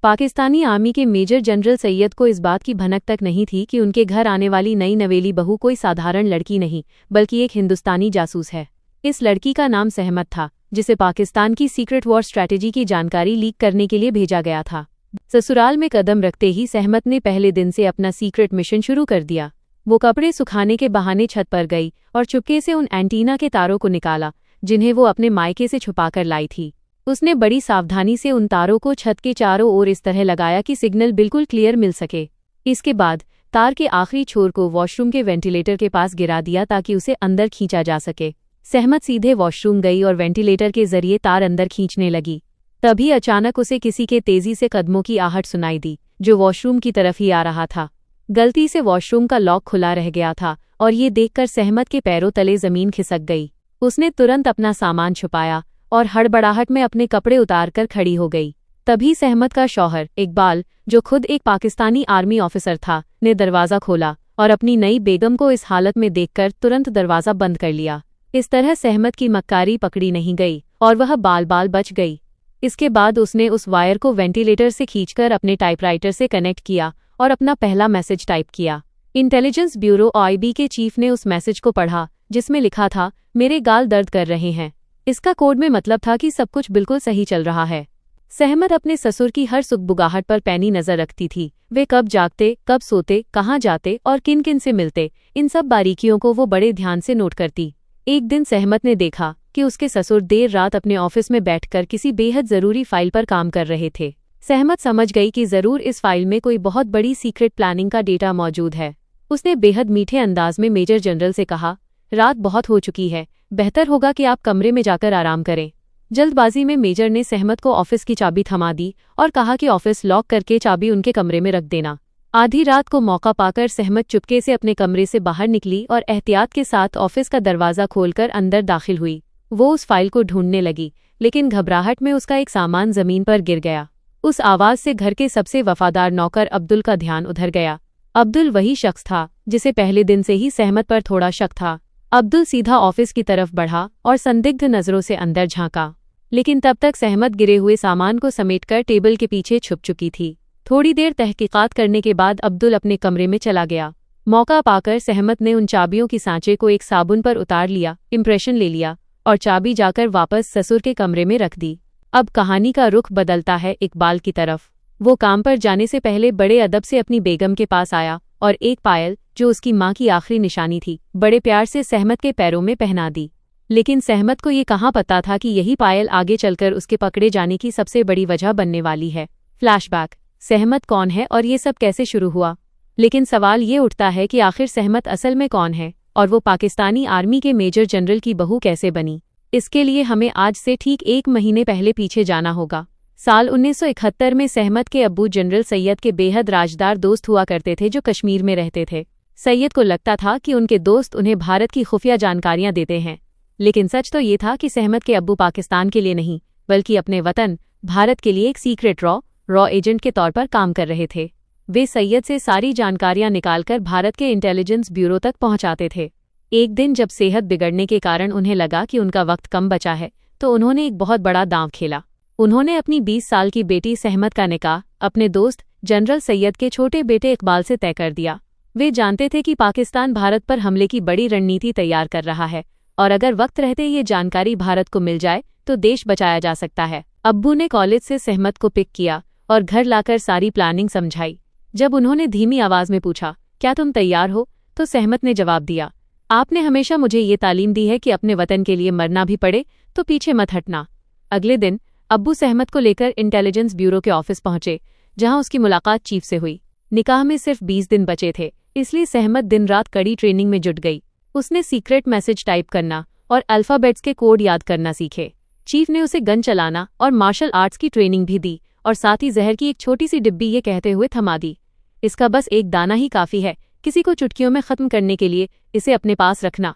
Pakistani army के major general Syed को इस बात की भनक तक नहीं थी कि उनके घर आने वाली नई नवेली बहू कोई साधारण लड़की नहीं बल्कि एक हिंदुस्तानी जासूस है। इस लड़की का नाम सहमत था, जिसे पाकिस्तान की सीक्रेट वॉर स्ट्रैटेजी की जानकारी लीक करने के लिए भेजा गया था। ससुराल में कदम रखते ही सहमत ने पहले दिन से अपना सीक्रेट मिशन शुरू कर दिया। वो कपड़े सुखाने के बहाने छत पर गई और चुपके से उन एंटीना के तारों को निकाला जिन्हें वो अपने मायके से छुपाकर लाई थी। उसने बड़ी सावधानी से उन तारों को छत के चारों ओर इस तरह लगाया कि सिग्नल बिल्कुल क्लियर मिल सके। इसके बाद तार के आखिरी छोर को वॉशरूम के वेंटिलेटर के पास गिरा दिया ताकि उसे अंदर खींचा जा सके। सहमत सीधे वॉशरूम गई और वेंटिलेटर के जरिए तार अंदर खींचने लगी। तभी अचानक उसे किसी के तेजी से कदमों की आहट सुनाई दी, जो वॉशरूम की तरफ ही आ रहा था। गलती से वॉशरूम का लॉक खुला रह गया था और ये देखकर सहमत के पैरों तले जमीन खिसक गई। उसने तुरंत अपना सामान छुपाया और हड़बड़ाहट में अपने कपड़े उतारकर खड़ी हो गई। तभी सहमत का शौहर इकबाल, जो खुद एक पाकिस्तानी आर्मी ऑफिसर था, ने दरवाज़ा खोला और अपनी नई बेगम को इस हालत में देखकर तुरंत दरवाज़ा बंद कर लिया। इस तरह सहमत की मक्कारी पकड़ी नहीं गई और वह बाल बाल बच गई। इसके बाद उसने उस वायर को वेंटिलेटर से खींचकर अपने टाइपराइटर से कनेक्ट किया और अपना पहला मैसेज टाइप किया। इंटेलिजेंस ब्यूरो (IB) के चीफ ने उस मैसेज को पढ़ा, जिसमें लिखा था, मेरे गाल दर्द कर रहे हैं। इसका कोड में मतलब था कि सब कुछ बिल्कुल सही चल रहा है। सहमत अपने ससुर की हर सुगबुगाहट पर पैनी नजर रखती थी। वे कब जागते, कब सोते, कहाँ जाते और किन किन से मिलते, इन सब बारीकियों को वो बड़े ध्यान से नोट करती। एक दिन सहमत ने देखा कि उसके ससुर देर रात अपने ऑफिस में बैठकर किसी बेहद जरूरी फाइल पर काम कर रहे थे। सहमत समझ गई कि जरूर इस फाइल में कोई बहुत बड़ी सीक्रेट प्लानिंग का डेटा मौजूद है। उसने बेहद मीठे अंदाज में मेजर जनरल से कहा, रात बहुत हो चुकी है, बेहतर होगा कि आप कमरे में जाकर आराम करें। जल्दबाजी में मेजर ने सहमत को ऑफिस की चाबी थमा दी और कहा कि ऑफिस लॉक करके चाबी उनके कमरे में रख देना। आधी रात को मौका पाकर सहमत चुपके से अपने कमरे से बाहर निकली और एहतियात के साथ ऑफिस का दरवाज़ा खोलकर अंदर दाखिल हुई। वो उस फाइल को ढूंढने लगी, लेकिन घबराहट में उसका एक सामान जमीन पर गिर गया। उस आवाज़ से घर के सबसे वफादार नौकर अब्दुल का ध्यान उधर गया। अब्दुल वही शख्स था जिसे पहले दिन से ही सहमत पर थोड़ा शक था। अब्दुल सीधा ऑफिस की तरफ बढ़ा और संदिग्ध नज़रों से अंदर झांका, लेकिन तब तक सहमत गिरे हुए सामान को समेटकर टेबल के पीछे छुप चुकी थी। थोड़ी देर तहकीकात करने के बाद अब्दुल अपने कमरे में चला गया। मौका पाकर सहमत ने उन चाबियों की सांचे को एक साबुन पर उतार लिया, इम्प्रेशन ले लिया और चाबी जाकर वापस ससुर के कमरे में रख दी। अब कहानी का रुख बदलता है इकबाल की तरफ। वो काम पर जाने से पहले बड़े अदब से अपनी बेगम के पास आया और एक पायल, जो उसकी माँ की आखिरी निशानी थी, बड़े प्यार से सहमत के पैरों में पहना दी। लेकिन सहमत को ये कहाँ पता था कि यही पायल आगे चलकर उसके पकड़े जाने की सबसे बड़ी वजह बनने वाली है। फ्लैशबैक, सहमत कौन है और ये सब कैसे शुरू हुआ? लेकिन सवाल ये उठता है कि आखिर सहमत असल में कौन है और वो पाकिस्तानी आर्मी के मेजर जनरल की बहू कैसे बनी? इसके लिए हमें आज से ठीक 1 महीने पहले पीछे जाना होगा। साल 1971 में सहमत के अब्बू जनरल सैयद के बेहद राजदार दोस्त हुआ करते थे, जो कश्मीर में रहते थे। सैयद को लगता था कि उनके दोस्त उन्हें भारत की खुफिया जानकारियां देते हैं, लेकिन सच तो ये था कि सहमत के अब्बू पाकिस्तान के लिए नहीं बल्कि अपने वतन भारत के लिए एक सीक्रेट रॉ एजेंट के तौर पर काम कर रहे थे। वे सैयद से सारी जानकारियां निकालकर भारत के इंटेलिजेंस ब्यूरो तक पहुंचाते थे। एक दिन जब सेहत बिगड़ने के कारण उन्हें लगा कि उनका वक्त कम बचा है, तो उन्होंने एक बहुत बड़ा दांव खेला। उन्होंने अपनी 20 साल की बेटी सहमत का निकाह अपने दोस्त जनरल सैयद के छोटे बेटे इकबाल से तय कर दिया। वे जानते थे कि पाकिस्तान भारत पर हमले की बड़ी रणनीति तैयार कर रहा है और अगर वक्त रहते ये जानकारी भारत को मिल जाए तो देश बचाया जा सकता है। अब्बू ने कॉलेज से सहमत को पिक किया और घर लाकर सारी प्लानिंग समझाई। जब उन्होंने धीमी आवाज में पूछा, क्या तुम तैयार हो, तो सहमत ने जवाब दिया, आपने हमेशा मुझे ये तालीम दी है कि अपने वतन के लिए मरना भी पड़े तो पीछे मत हटना। अगले दिन अब्बू सहमत को लेकर इंटेलिजेंस ब्यूरो के ऑफिस पहुंचे, जहां उसकी मुलाकात चीफ से हुई। निकाह में सिर्फ 20 दिन बचे थे, इसलिए सहमत दिन रात कड़ी ट्रेनिंग में जुट गई। उसने सीक्रेट मैसेज टाइप करना और अल्फ़ाबेट्स के कोड याद करना सीखे। चीफ ने उसे गन चलाना और मार्शल आर्ट्स की ट्रेनिंग भी दी और साथ ही जहर की एक छोटी सी डिब्बी ये कहते हुए थमा दी, इसका बस एक दाना ही काफ़ी है, किसी को चुटकियों में ख़त्म करने के लिए इसे अपने पास रखना।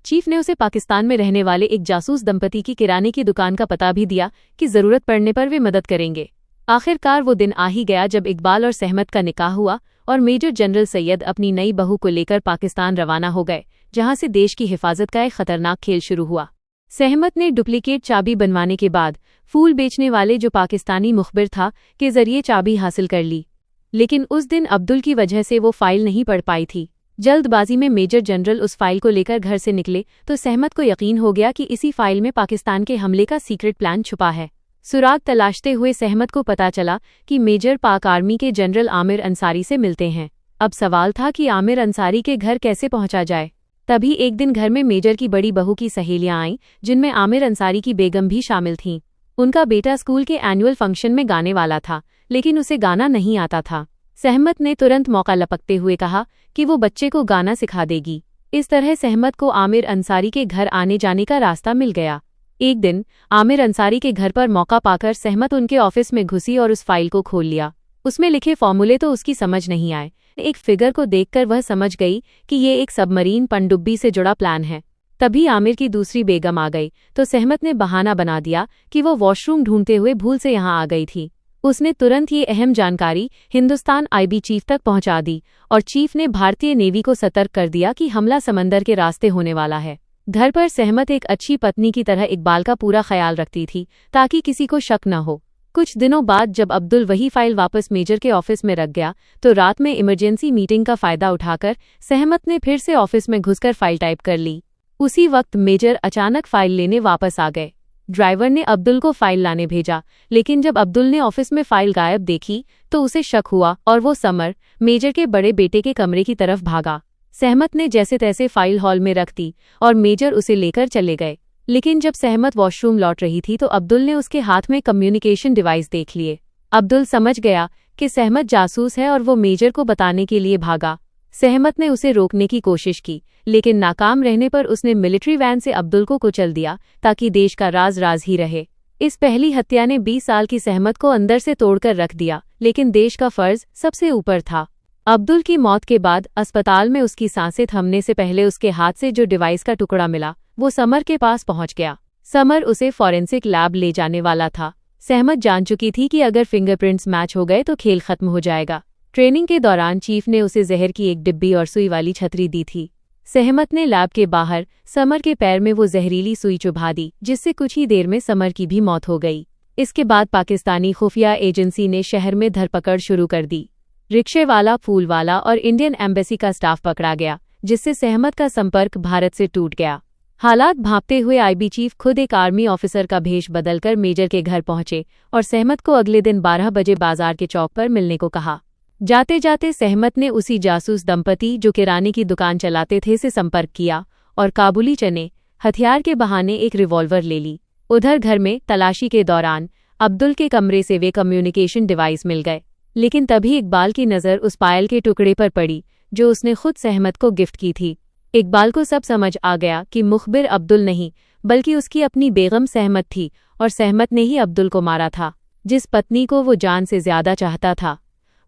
चीफ ने उसे पाकिस्तान में रहने वाले एक जासूस दंपति की किराने की दुकान का पता भी दिया कि ज़रूरत पड़ने पर वे मदद करेंगे। आखिरकार वो दिन आ ही गया जब इकबाल और सहमत का निकाह हुआ और मेजर जनरल सैयद अपनी नई बहू को लेकर पाकिस्तान रवाना हो गए, जहां से देश की हिफाजत का एक खतरनाक खेल शुरू हुआ। सहमत ने डुप्लीकेट चाबी बनवाने के बाद फूल बेचने वाले जो पाकिस्तानी मुखबिर था के जरिए चाबी हासिल कर ली। लेकिन उस दिन अब्दुल की वजह से वो फाइल नहीं पढ़ पाई थी। जल्दबाजी में मेजर जनरल उस फाइल को लेकर घर से निकले तो सहमत को यकीन हो गया कि इसी फाइल में पाकिस्तान के हमले का सीक्रेट प्लान छुपा है। सुराग तलाशते हुए सहमत को पता चला कि मेजर पाक आर्मी के जनरल आमिर अंसारी से मिलते हैं। अब सवाल था कि आमिर अंसारी के घर कैसे पहुंचा जाए। तभी एक दिन घर में मेजर की बड़ी बहू की सहेलियां आईं, जिनमें आमिर अंसारी की बेगम भी शामिल थीं। उनका बेटा स्कूल के एनुअल फंक्शन में गाने वाला था, लेकिन उसे गाना नहीं आता था। सहमत ने तुरंत मौका लपकते हुए कहा कि वो बच्चे को गाना सिखा देगी। इस तरह सहमत को आमिर अंसारी के घर आने जाने का रास्ता मिल गया। एक दिन आमिर अंसारी के घर पर मौका पाकर सहमत उनके ऑफिस में घुसी और उस फाइल को खोल लिया। उसमें लिखे फॉर्मूले तो उसकी समझ नहीं आए। एक फिगर को देखकर वह समझ गई कि ये एक सबमरीन पनडुब्बी से जुड़ा प्लान है। तभी आमिर की दूसरी बेगम आ गई तो सहमत ने बहाना बना दिया कि वो वॉशरूम ढूंढते हुए भूल से यहाँ आ गई थी। उसने तुरंत ये अहम जानकारी हिंदुस्तान आईबी चीफ तक पहुंचा दी और चीफ ने भारतीय नेवी को सतर्क कर दिया कि हमला समंदर के रास्ते होने वाला है। घर पर सहमत एक अच्छी पत्नी की तरह इकबाल का पूरा ख्याल रखती थी ताकि किसी को शक न हो। कुछ दिनों बाद जब अब्दुल वही फाइल वापस मेजर के ऑफिस में रख गया तो रात में इमरजेंसी मीटिंग का फायदा उठाकर सहमत ने फिर से ऑफिस में घुसकर फाइल टाइप कर ली। उसी वक्त मेजर अचानक फाइल लेने वापस आ गए। ड्राइवर ने अब्दुल को फाइल लाने भेजा, लेकिन जब अब्दुल ने ऑफिस में फाइल गायब देखी तो उसे शक हुआ और वो समर, मेजर के बड़े बेटे के कमरे की तरफ भागा। सहमत ने जैसे तैसे फाइल हॉल में रख दी और मेजर उसे लेकर चले गए। लेकिन जब सहमत वॉशरूम लौट रही थी तो अब्दुल ने उसके हाथ में कम्युनिकेशन डिवाइस देख लिए। अब्दुल समझ गया कि सहमत जासूस है और वो मेजर को बताने के लिए भागा। सहमत ने उसे रोकने की कोशिश की, लेकिन नाकाम रहने पर उसने मिलिट्री वैन से अब्दुल को कुचल दिया ताकि देश का राज राज ही रहे। इस पहली हत्या ने 20 साल की सहमत को अंदर से तोड़कर रख दिया, लेकिन देश का फर्ज सबसे ऊपर था। अब्दुल की मौत के बाद अस्पताल में उसकी सांसें थमने से पहले उसके हाथ से जो डिवाइस का टुकड़ा मिला वो समर के पास पहुंच गया। समर उसे फॉरेंसिक लैब ले जाने वाला था। सहमत जान चुकी थी कि अगर फिंगरप्रिंट्स मैच हो गए तो खेल खत्म हो जाएगा। ट्रेनिंग के दौरान चीफ ने उसे जहर की एक डिब्बी और सुई वाली छतरी दी थी। सहमत ने लैब के बाहर समर के पैर में वो जहरीली सुई चुभा दी, जिससे कुछ ही देर में समर की भी मौत हो गई। इसके बाद पाकिस्तानी खुफिया एजेंसी ने शहर में धरपकड़ शुरू कर दी। रिक्शेवाला, फूलवाला और इंडियन एम्बेसी का स्टाफ पकड़ा गया, जिससे सहमत का संपर्क भारत से टूट गया। हालात भांपते हुए आईबी चीफ खुद एक आर्मी ऑफिसर का भेष बदलकर मेजर के घर पहुंचे और सहमत को अगले दिन 12 बजे बाजार के चौक पर मिलने को कहा। जाते जाते सहमत ने उसी जासूस दंपति जो किराने की दुकान चलाते थे से संपर्क किया और काबुली चने, हथियार के बहाने एक रिवॉल्वर ले ली। उधर घर में तलाशी के दौरान अब्दुल के कमरे से वे कम्युनिकेशन डिवाइस मिल गए, लेकिन तभी इकबाल की नज़र उस पायल के टुकड़े पर पड़ी जो उसने खुद सहमत को गिफ्ट की थी। इकबाल को सब समझ आ गया कि मुखबिर अब्दुल नहीं बल्कि उसकी अपनी बेगम सहमत थी और सहमत ने ही अब्दुल को मारा था। जिस पत्नी को वो जान से ज्यादा चाहता था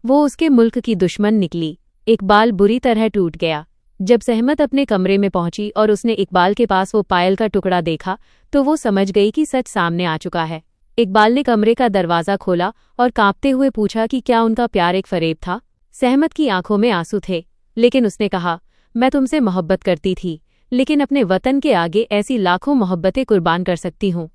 वो उसके मुल्क की दुश्मन निकली। इकबाल बुरी तरह टूट गया। जब सहमत अपने कमरे में पहुंची और उसने इकबाल के पास वो पायल का टुकड़ा देखा तो वो समझ गई कि सच सामने आ चुका है। इकबाल ने कमरे का दरवाज़ा खोला और कांपते हुए पूछा कि क्या उनका प्यार एक फरेब था। सहमत की आंखों में आंसू थे, लेकिन उसने कहा, मैं तुमसे मोहब्बत करती थी, लेकिन अपने वतन के आगे ऐसी लाखों मोहब्बतें कुर्बान कर सकती हूँ।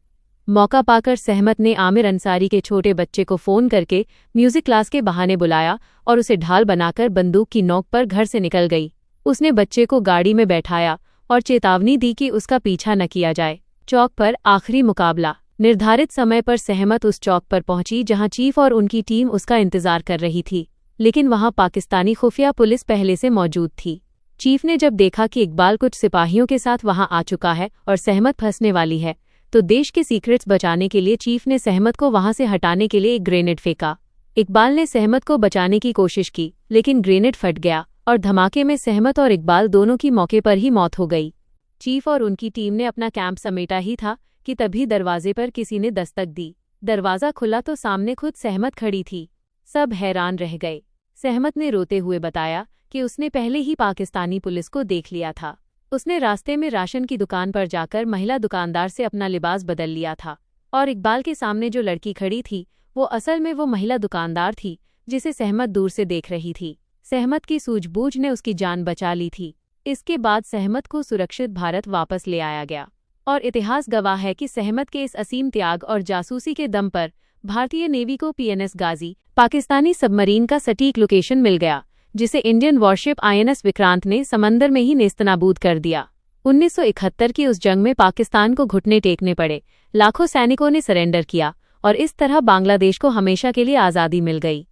मौका पाकर सहमत ने आमिर अंसारी के छोटे बच्चे को फ़ोन करके म्यूजिक क्लास के बहाने बुलाया और उसे ढाल बनाकर बंदूक की नोक पर घर से निकल गई। उसने बच्चे को गाड़ी में बैठाया और चेतावनी दी कि उसका पीछा न किया जाए। चौक पर आखिरी मुकाबला। निर्धारित समय पर सहमत उस चौक पर पहुंची जहां चीफ और उनकी टीम उसका इंतजार कर रही थी, लेकिन वहां पाकिस्तानी खुफिया पुलिस पहले से मौजूद थी। चीफ ने जब देखा कि इकबाल कुछ सिपाहियों के साथ वहां आ चुका है और सहमत फंसने वाली है, तो देश के सीक्रेट्स बचाने के लिए चीफ ने सहमत को वहां से हटाने के लिए एक ग्रेनेड फेंका। इकबाल ने सहमत को बचाने की कोशिश की, लेकिन ग्रेनेड फट गया और धमाके में सहमत और इकबाल दोनों की मौके पर ही मौत हो गई। चीफ और उनकी टीम ने अपना कैंप समेटा ही था कि तभी दरवाजे पर किसी ने दस्तक दी। दरवाज़ा खुला तो सामने खुद सहमत खड़ी थी। सब हैरान रह गए। सहमत ने रोते हुए बताया कि उसने पहले ही पाकिस्तानी पुलिस को देख लिया था। उसने रास्ते में राशन की दुकान पर जाकर महिला दुकानदार से अपना लिबास बदल लिया था और इकबाल के सामने जो लड़की खड़ी थी वो असल में वो महिला दुकानदार थी जिसे सहमत दूर से देख रही थी। सहमत की सूझबूझ ने उसकी जान बचा ली थी। इसके बाद सहमत को सुरक्षित भारत वापस ले आया गया और इतिहास गवाह है कि सहमत के इस असीम त्याग और जासूसी के दम पर भारतीय नेवी को पीएनएस गाजी पाकिस्तानी सबमरीन का सटीक लोकेशन मिल गया, जिसे इंडियन वॉरशिप आईएनएस विक्रांत ने समंदर में ही नेस्तनाबूद कर दिया। 1971 की उस जंग में पाकिस्तान को घुटने टेकने पड़े, लाखों सैनिकों ने सरेंडर किया और इस तरह बांग्लादेश को हमेशा के लिए आज़ादी मिल गई।